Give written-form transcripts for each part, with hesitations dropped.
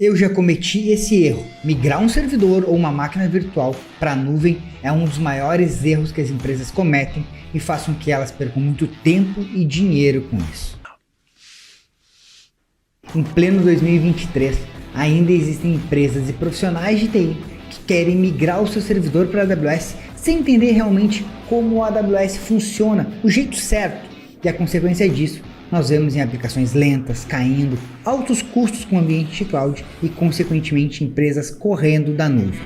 Eu já cometi esse erro. Migrar um servidor ou uma máquina virtual para a nuvem é um dos maiores erros que as empresas cometem e faz com que elas percam muito tempo e dinheiro com isso. Em pleno 2023, ainda existem empresas e profissionais de TI que querem migrar o seu servidor para a AWS sem entender realmente como a AWS funciona, o jeito certo, e a consequência disso nós vemos em aplicações lentas, caindo, altos custos com o ambiente de cloud e, consequentemente, empresas correndo da nuvem.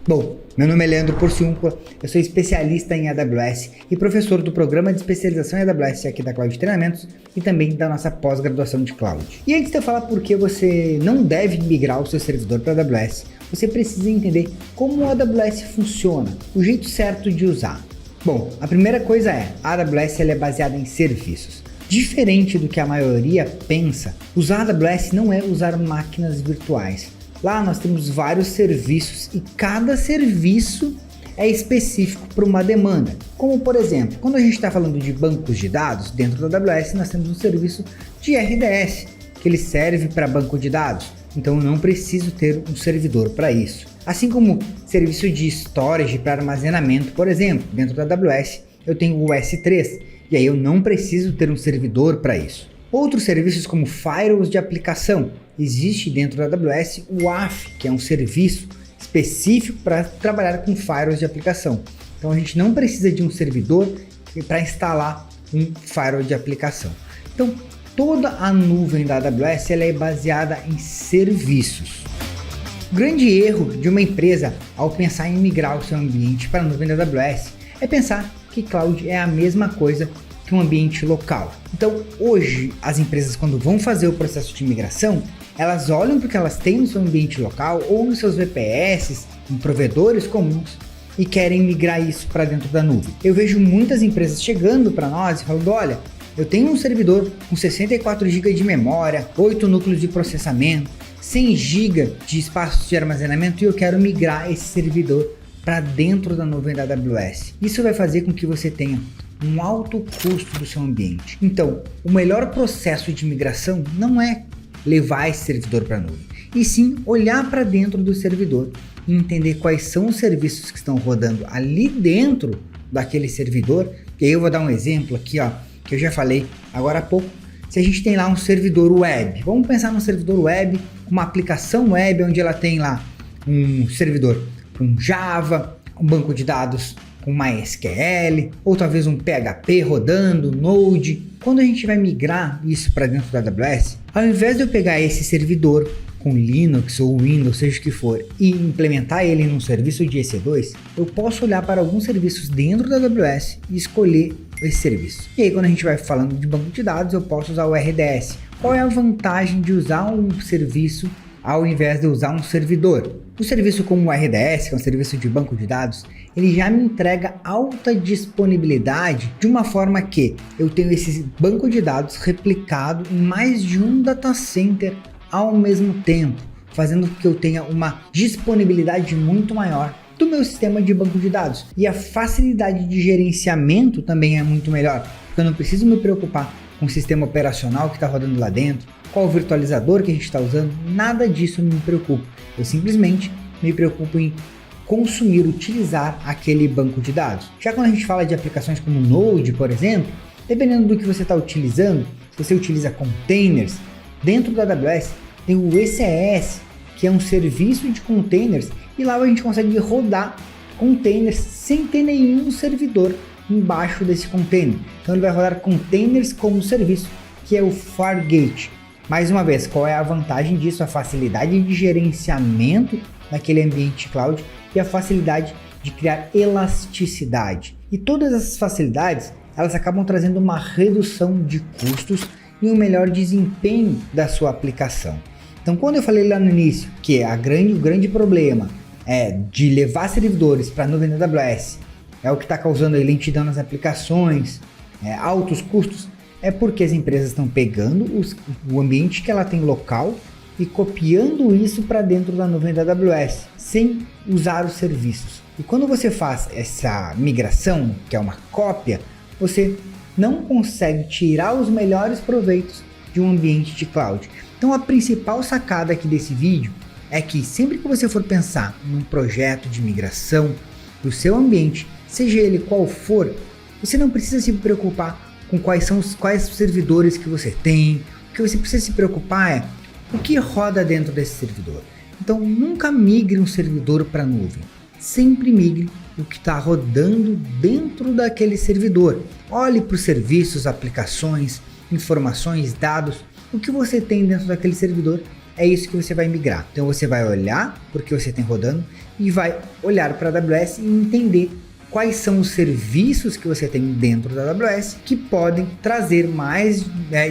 Bom, meu nome é Leandro Porciúncula, eu sou especialista em AWS e professor do programa de especialização em AWS aqui da Cloud Treinamentos e também da nossa pós-graduação de Cloud. E antes de eu falar por que você não deve migrar o seu servidor para a AWS, você precisa entender como a AWS funciona, o jeito certo de usar. Bom, a primeira coisa é, a AWS ela é baseada em serviços. Diferente do que a maioria pensa, usar a AWS não é usar máquinas virtuais. Lá nós temos vários serviços e cada serviço é específico para uma demanda. Como por exemplo, quando a gente está falando de bancos de dados, dentro da AWS nós temos um serviço de RDS, que ele serve para banco de dados. Então eu não preciso ter um servidor para isso. Assim como serviço de storage para armazenamento, por exemplo, dentro da AWS eu tenho o S3 e aí eu não preciso ter um servidor para isso. Outros serviços como firewalls de aplicação, existe dentro da AWS o WAF, que é um serviço específico para trabalhar com firewalls de aplicação. Então a gente não precisa de um servidor para instalar um firewall de aplicação. Então toda a nuvem da AWS ela é baseada em serviços. O grande erro de uma empresa ao pensar em migrar o seu ambiente para a nuvem da AWS é pensar que cloud é a mesma coisa que um ambiente local. Então hoje as empresas, quando vão fazer o processo de migração, elas olham para o que elas têm no seu ambiente local ou nos seus VPS, em provedores comuns, e querem migrar isso para dentro da nuvem. Eu vejo muitas empresas chegando para nós e falando, olha, eu tenho um servidor com 64 GB de memória, 8 núcleos de processamento, 100 GB de espaço de armazenamento e eu quero migrar esse servidor para dentro da nuvem da AWS. Isso vai fazer com que você tenha um alto custo do seu ambiente. Então, o melhor processo de migração não é levar esse servidor para a nuvem, e sim olhar para dentro do servidor e entender quais são os serviços que estão rodando ali dentro daquele servidor. E aí eu vou dar um exemplo aqui, ó, que eu já falei agora há pouco. Se a gente tem lá um servidor web, vamos pensar num servidor web, uma aplicação web onde ela tem lá um servidor com Java, um banco de dados com MySQL, ou talvez um PHP rodando, Node. Quando a gente vai migrar isso para dentro da AWS, ao invés de eu pegar esse servidor com Linux ou Windows, seja o que for, e implementar ele num serviço de EC2, eu posso olhar para alguns serviços dentro da AWS e escolher esse serviço. E aí quando a gente vai falando de banco de dados, eu posso usar o RDS. Qual é a vantagem de usar um serviço ao invés de usar um servidor? O serviço como o RDS, que é um serviço de banco de dados, ele já me entrega alta disponibilidade de uma forma que eu tenho esse banco de dados replicado em mais de um data center ao mesmo tempo, fazendo com que eu tenha uma disponibilidade muito maior do meu sistema de banco de dados. E a facilidade de gerenciamento também é muito melhor, porque eu não preciso me preocupar com o sistema operacional que está rodando lá dentro, qual o virtualizador que a gente está usando, nada disso me preocupa. Eu simplesmente me preocupo em consumir, utilizar aquele banco de dados. Já quando a gente fala de aplicações como Node, por exemplo, dependendo do que você está utilizando, se você utiliza containers, dentro da AWS tem o ECS, que é um serviço de containers, e lá a gente consegue rodar containers sem ter nenhum servidor embaixo desse container. Então ele vai rodar containers como serviço, que é o Fargate. Mais uma vez, qual é a vantagem disso? A facilidade de gerenciamento daquele ambiente cloud e a facilidade de criar elasticidade. E todas essas facilidades, elas acabam trazendo uma redução de custos e um melhor desempenho da sua aplicação. Então quando eu falei lá no início que o grande problema é de levar servidores para a nuvem da AWS, é o que está causando lentidão nas aplicações, altos custos, é porque as empresas estão pegando o ambiente que ela tem local e copiando isso para dentro da nuvem da AWS, sem usar os serviços. E quando você faz essa migração, que é uma cópia, você não consegue tirar os melhores proveitos de um ambiente de cloud. Então a principal sacada aqui desse vídeo é que sempre que você for pensar num projeto de migração do seu ambiente, seja ele qual for, você não precisa se preocupar com quais servidores que você tem. O que você precisa se preocupar é o que roda dentro desse servidor. Então nunca migre um servidor para a nuvem, sempre migre o que está rodando dentro daquele servidor. Olhe para os serviços, aplicações, informações, dados, o que você tem dentro daquele servidor, é isso que você vai migrar. Então você vai olhar para o que você tem rodando e vai olhar para a AWS e entender quais são os serviços que você tem dentro da AWS que podem trazer mais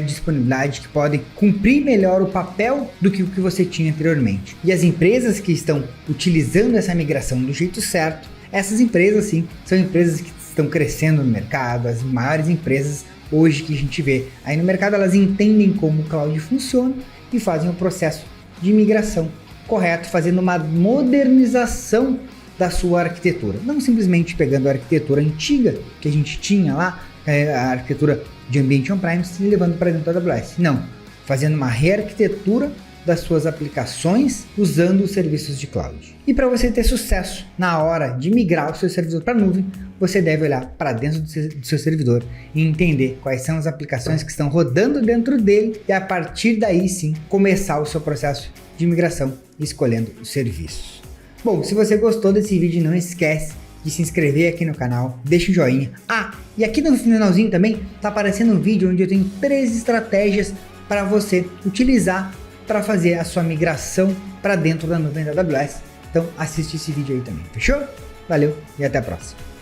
disponibilidade, que podem cumprir melhor o papel do que o que você tinha anteriormente. E as empresas que estão utilizando essa migração do jeito certo, essas empresas sim, são empresas que estão crescendo no mercado, as maiores empresas hoje que a gente vê aí no mercado, elas entendem como o cloud funciona e fazem o processo de migração correto, fazendo uma modernização da sua arquitetura, não simplesmente pegando a arquitetura antiga que a gente tinha lá, a arquitetura de ambiente on-premise, e levando para dentro da AWS, não, fazendo uma rearquitetura das suas aplicações usando os serviços de cloud. E para você ter sucesso na hora de migrar o seu servidor para a nuvem, você deve olhar para dentro do seu servidor e entender quais são as aplicações que estão rodando dentro dele e a partir daí sim começar o seu processo de migração escolhendo os serviços. Bom, se você gostou desse vídeo, não esquece de se inscrever aqui no canal, deixa um joinha. E aqui no finalzinho também tá aparecendo um vídeo onde eu tenho 3 estratégias para você utilizar para fazer a sua migração para dentro da nuvem da AWS. Então assiste esse vídeo aí também, fechou? Valeu e até a próxima.